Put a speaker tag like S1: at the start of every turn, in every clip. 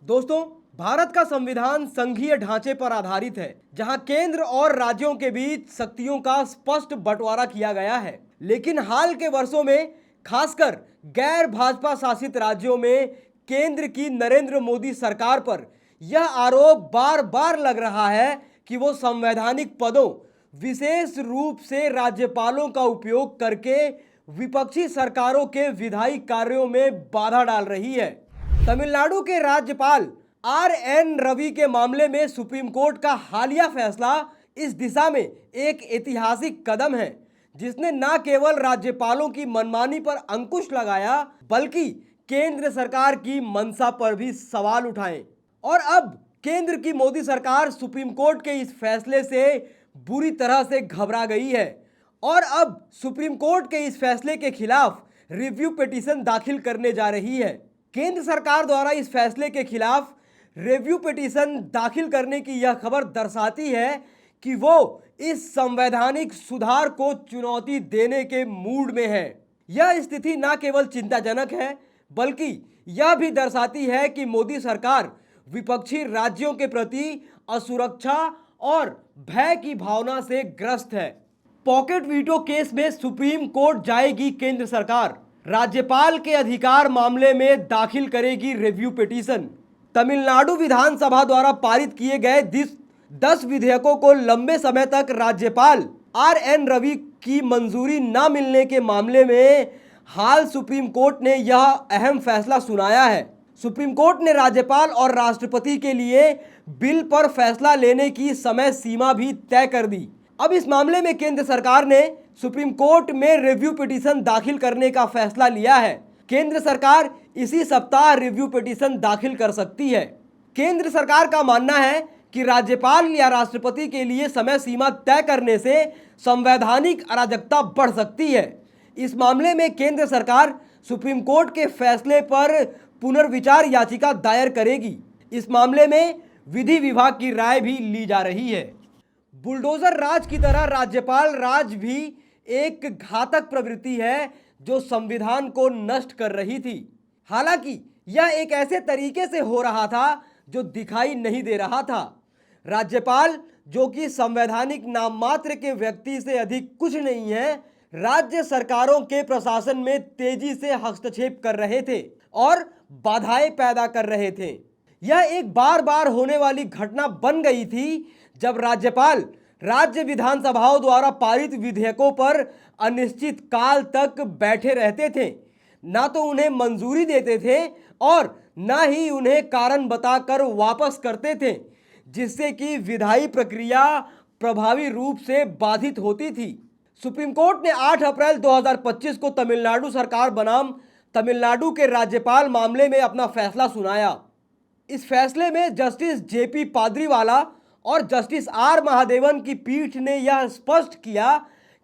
S1: दोस्तों, भारत का संविधान संघीय ढांचे पर आधारित है, जहां केंद्र और राज्यों के बीच शक्तियों का स्पष्ट बंटवारा किया गया है। लेकिन हाल के वर्षों में खासकर गैर भाजपा शासित राज्यों में केंद्र की नरेंद्र मोदी सरकार पर यह आरोप बार बार लग रहा है कि वो संवैधानिक पदों, विशेष रूप से राज्यपालों का उपयोग करके विपक्षी सरकारों के विधायी कार्यों में बाधा डाल रही है। तमिलनाडु के राज्यपाल आर.एन. रवि के मामले में सुप्रीम कोर्ट का हालिया फैसला इस दिशा में एक ऐतिहासिक कदम है, जिसने न केवल राज्यपालों की मनमानी पर अंकुश लगाया, बल्कि केंद्र सरकार की मंशा पर भी सवाल उठाए। और अब केंद्र की मोदी सरकार सुप्रीम कोर्ट के इस फैसले से बुरी तरह से घबरा गई है और अब सुप्रीम कोर्ट के इस फैसले के खिलाफ रिव्यू पिटीशन दाखिल करने जा रही है। केंद्र सरकार द्वारा इस फैसले के खिलाफ रिव्यू पिटीशन दाखिल करने की यह खबर दर्शाती है कि वो इस संवैधानिक सुधार को चुनौती देने के मूड में है। यह स्थिति न केवल चिंताजनक है, बल्कि यह भी दर्शाती है कि मोदी सरकार विपक्षी राज्यों के प्रति असुरक्षा और भय की भावना से ग्रस्त है। पॉकेट वीटो केस में सुप्रीम कोर्ट जाएगी केंद्र सरकार, राज्यपाल के अधिकार मामले में दाखिल करेगी रिव्यू पिटीशन। तमिलनाडु विधानसभा द्वारा पारित किए गए 10 विधेयकों को लंबे समय तक राज्यपाल आर.एन. रवि की मंजूरी न मिलने के मामले में हाल सुप्रीम कोर्ट ने यह अहम फैसला सुनाया है। सुप्रीम कोर्ट ने राज्यपाल और राष्ट्रपति के लिए बिल पर फैसला लेने की समय सीमा भी तय कर दी। अब इस मामले में केंद्र सरकार ने सुप्रीम कोर्ट में रिव्यू पिटीशन दाखिल करने का फैसला लिया है। केंद्र सरकार इसी सप्ताह रिव्यू पिटीशन दाखिल कर सकती है। केंद्र सरकार का मानना है कि राज्यपाल या राष्ट्रपति के लिए समय सीमा तय करने से संवैधानिक अराजकता बढ़ सकती है। इस मामले में केंद्र सरकार सुप्रीम कोर्ट के फैसले पर पुनर्विचार याचिका दायर करेगी। इस मामले में विधि विभाग की राय भी ली जा रही है। बुलडोजर राज की तरह राज्यपाल राज भी एक घातक प्रवृत्ति है जो संविधान को नष्ट कर रही थी। हालांकि यह एक ऐसे तरीके से हो रहा था जो दिखाई नहीं दे रहा था। राज्यपाल, जो कि संवैधानिक नाम मात्र के व्यक्ति से अधिक कुछ नहीं है, राज्य सरकारों के प्रशासन में तेजी से हस्तक्षेप कर रहे थे और बाधाएं पैदा कर रहे थे। यह एक बार बार होने वाली घटना बन गई थी जब राज्यपाल राज्य विधानसभाओं द्वारा पारित विधेयकों पर अनिश्चित काल तक बैठे रहते थे, ना तो उन्हें मंजूरी देते थे और ना ही उन्हें कारण बताकर वापस करते थे, जिससे कि विधायी प्रक्रिया प्रभावी रूप से बाधित होती थी। सुप्रीम कोर्ट ने 8 अप्रैल 2025 को तमिलनाडु सरकार बनाम तमिलनाडु के राज्यपाल मामले में अपना फैसला सुनाया। इस फैसले में जस्टिस जे.पी. पाद्रीवाला और जस्टिस आर. महादेवन की पीठ ने यह स्पष्ट किया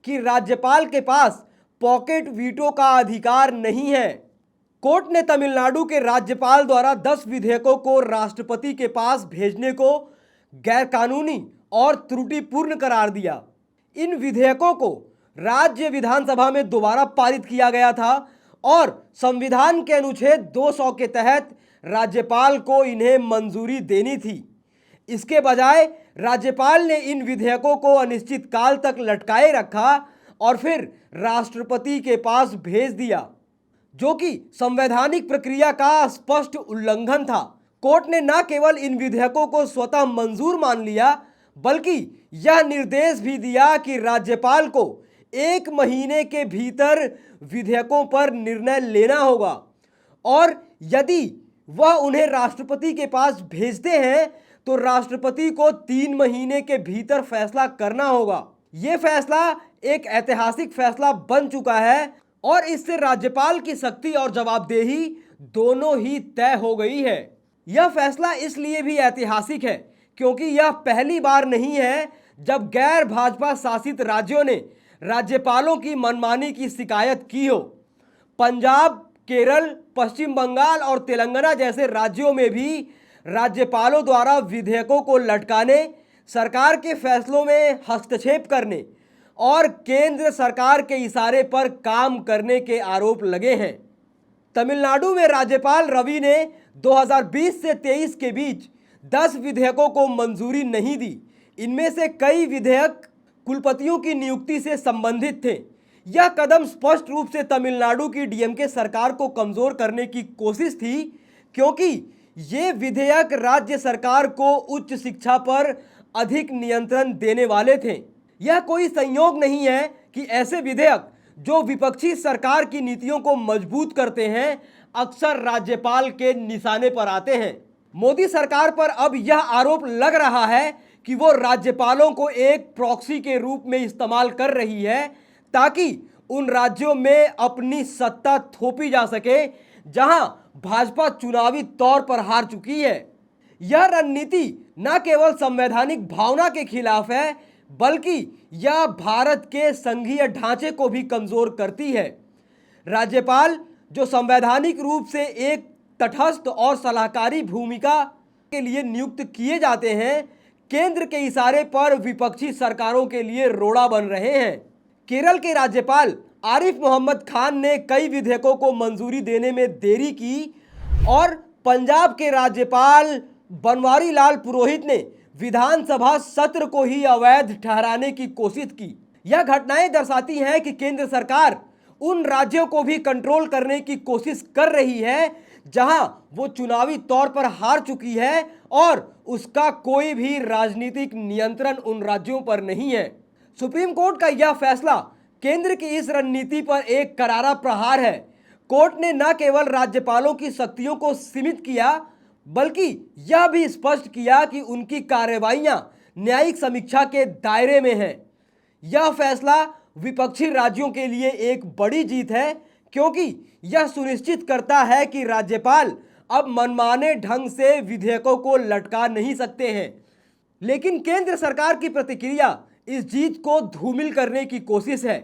S1: कि राज्यपाल के पास पॉकेट वीटो का अधिकार नहीं है। कोर्ट ने तमिलनाडु के राज्यपाल द्वारा 10 विधेयकों को राष्ट्रपति के पास भेजने को गैरकानूनी और त्रुटिपूर्ण करार दिया। इन विधेयकों को राज्य विधानसभा में दोबारा पारित किया गया था और संविधान के अनुच्छेद 200 के तहत राज्यपाल को इन्हें मंजूरी देनी थी। इसके बजाय राज्यपाल ने इन विधेयकों को अनिश्चित काल तक लटकाए रखा और फिर राष्ट्रपति के पास भेज दिया, जो कि संवैधानिक प्रक्रिया का स्पष्ट उल्लंघन था। कोर्ट ने न केवल इन विधेयकों को स्वतः मंजूर मान लिया, बल्कि यह निर्देश भी दिया कि राज्यपाल को 1 महीने के भीतर विधेयकों पर निर्णय लेना होगा और यदि वह उन्हें राष्ट्रपति के पास भेजते हैं तो राष्ट्रपति को 3 महीने के भीतर फैसला करना होगा। यह फैसला एक ऐतिहासिक फैसला बन चुका है और इससे राज्यपाल की शक्ति और जवाबदेही दोनों ही तय हो गई है। यह फैसला इसलिए भी ऐतिहासिक है क्योंकि यह पहली बार नहीं है जब गैर भाजपा शासित राज्यों ने राज्यपालों की मनमानी की शिकायत की हो। पंजाब, केरल, पश्चिम बंगाल और तेलंगाना जैसे राज्यों में भी राज्यपालों द्वारा विधेयकों को लटकाने, सरकार के फैसलों में हस्तक्षेप करने और केंद्र सरकार के इशारे पर काम करने के आरोप लगे हैं। तमिलनाडु में राज्यपाल रवि ने 2020 से 23 के बीच 10 विधेयकों को मंजूरी नहीं दी। इनमें से कई विधेयक कुलपतियों की नियुक्ति से संबंधित थे। यह कदम स्पष्ट रूप से तमिलनाडु की डीएमके सरकार को कमजोर करने की कोशिश थी, क्योंकि ये विधेयक राज्य सरकार को उच्च शिक्षा पर अधिक नियंत्रण देने वाले थे। यह कोई संयोग नहीं है कि ऐसे विधेयक जो विपक्षी सरकार की नीतियों को मजबूत करते हैं, अक्सर राज्यपाल के निशाने पर आते हैं। मोदी सरकार पर अब यह आरोप लग रहा है कि वो राज्यपालों को एक प्रॉक्सी के रूप में इस्तेमाल कर रही है, ताकि उन राज्यों में अपनी सत्ता थोपी जा सके जहां भाजपा चुनावी तौर पर हार चुकी है। यह रणनीति न केवल संवैधानिक भावना के खिलाफ है, बल्कि यह भारत के संघीय ढांचे को भी कमजोर करती है। राज्यपाल, जो संवैधानिक रूप से एक तटस्थ और सलाहकारी भूमिका के लिए नियुक्त किए जाते हैं, केंद्र के इशारे पर विपक्षी सरकारों के लिए रोड़ा बन रहे हैं। केरल के राज्यपाल आरिफ मोहम्मद खान ने कई विधेयकों को मंजूरी देने में देरी की और पंजाब के राज्यपाल बनवारी लाल पुरोहित ने विधानसभा सत्र को ही अवैध ठहराने की कोशिश की। यह घटनाएं दर्शाती हैं कि केंद्र सरकार उन राज्यों को भी कंट्रोल करने की कोशिश कर रही है जहां वो चुनावी तौर पर हार चुकी है और उसका कोई भी राजनीतिक नियंत्रण उन राज्यों पर नहीं है। सुप्रीम कोर्ट का यह फैसला केंद्र की इस रणनीति पर एक करारा प्रहार है। कोर्ट ने न केवल राज्यपालों की शक्तियों को सीमित किया, बल्कि यह भी स्पष्ट किया कि उनकी कार्रवाइयां न्यायिक समीक्षा के दायरे में हैं। यह फैसला विपक्षी राज्यों के लिए एक बड़ी जीत है, क्योंकि यह सुनिश्चित करता है कि राज्यपाल अब मनमाने ढंग से विधेयकों को लटका नहीं सकते हैं। लेकिन केंद्र सरकार की प्रतिक्रिया इस जीत को धूमिल करने की कोशिश है।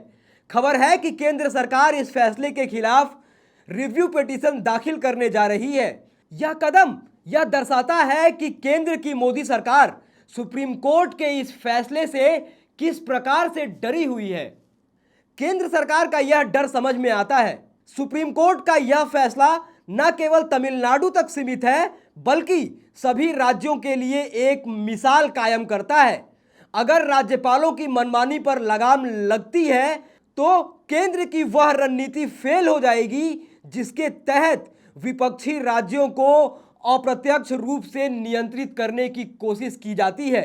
S1: खबर है कि केंद्र सरकार इस फैसले के खिलाफ रिव्यू पिटीशन दाखिल करने जा रही है। यह कदम यह दर्शाता है कि केंद्र की मोदी सरकार सुप्रीम कोर्ट के इस फैसले से किस प्रकार से डरी हुई है। केंद्र सरकार का यह डर समझ में आता है। सुप्रीम कोर्ट का यह फैसला न केवल तमिलनाडु तक सीमित है, बल्कि सभी राज्यों के लिए एक मिसाल कायम करता है। अगर राज्यपालों की मनमानी पर लगाम लगती है तो केंद्र की वह रणनीति फेल हो जाएगी जिसके तहत विपक्षी राज्यों को अप्रत्यक्ष रूप से नियंत्रित करने की कोशिश की जाती है।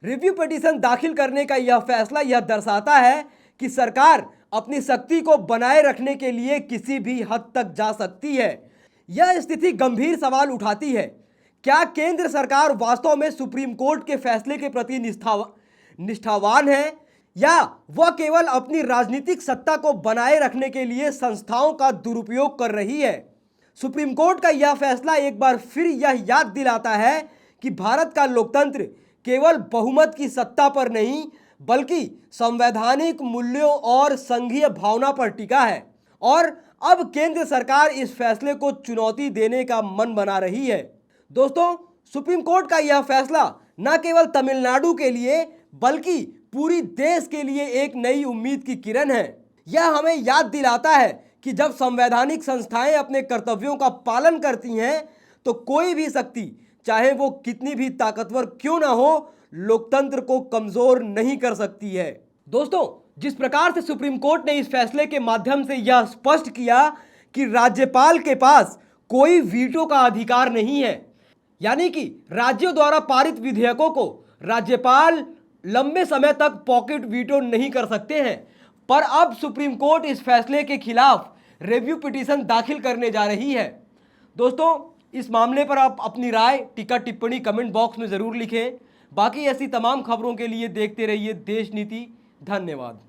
S1: रिव्यू पिटीशन दाखिल करने का यह फैसला यह दर्शाता है कि सरकार अपनी शक्ति को बनाए रखने के लिए किसी भी हद तक जा सकती है। यह स्थिति गंभीर सवाल उठाती है। क्या केंद्र सरकार वास्तव में सुप्रीम कोर्ट के फैसले के प्रति निष्ठावान है, या वह केवल अपनी राजनीतिक सत्ता को बनाए रखने के लिए संस्थाओं का दुरुपयोग कर रही है? सुप्रीम कोर्ट का यह फैसला एक बार फिर यह याद दिलाता है कि भारत का लोकतंत्र केवल बहुमत की सत्ता पर नहीं, बल्कि संवैधानिक मूल्यों और संघीय भावना पर टिका है। और अब केंद्र सरकार इस फैसले को चुनौती देने का मन बना रही है। दोस्तों, सुप्रीम कोर्ट का यह फैसला न केवल तमिलनाडु के लिए, बल्कि पूरी देश के लिए एक नई उम्मीद की किरण है। यह हमें याद दिलाता है कि जब संवैधानिक संस्थाएं अपने कर्तव्यों का पालन करती हैं, तो कोई भी शक्ति, चाहे वो कितनी भी ताकतवर क्यों ना हो, लोकतंत्र को कमजोर नहीं कर सकती है। दोस्तों, जिस प्रकार से सुप्रीम कोर्ट ने इस फैसले के माध्यम से यह स्पष्ट किया कि राज्यपाल के पास कोई वीटो का अधिकार नहीं है, यानी कि राज्यों द्वारा पारित विधेयकों को राज्यपाल लंबे समय तक पॉकेट वीटो नहीं कर सकते हैं, पर अब सुप्रीम कोर्ट इस फैसले के खिलाफ रिव्यू पिटीशन दाखिल करने जा रही है। दोस्तों, इस मामले पर आप अपनी राय, टीका टिप्पणी कमेंट बॉक्स में ज़रूर लिखें। बाकी ऐसी तमाम खबरों के लिए देखते रहिए देश नीति। धन्यवाद।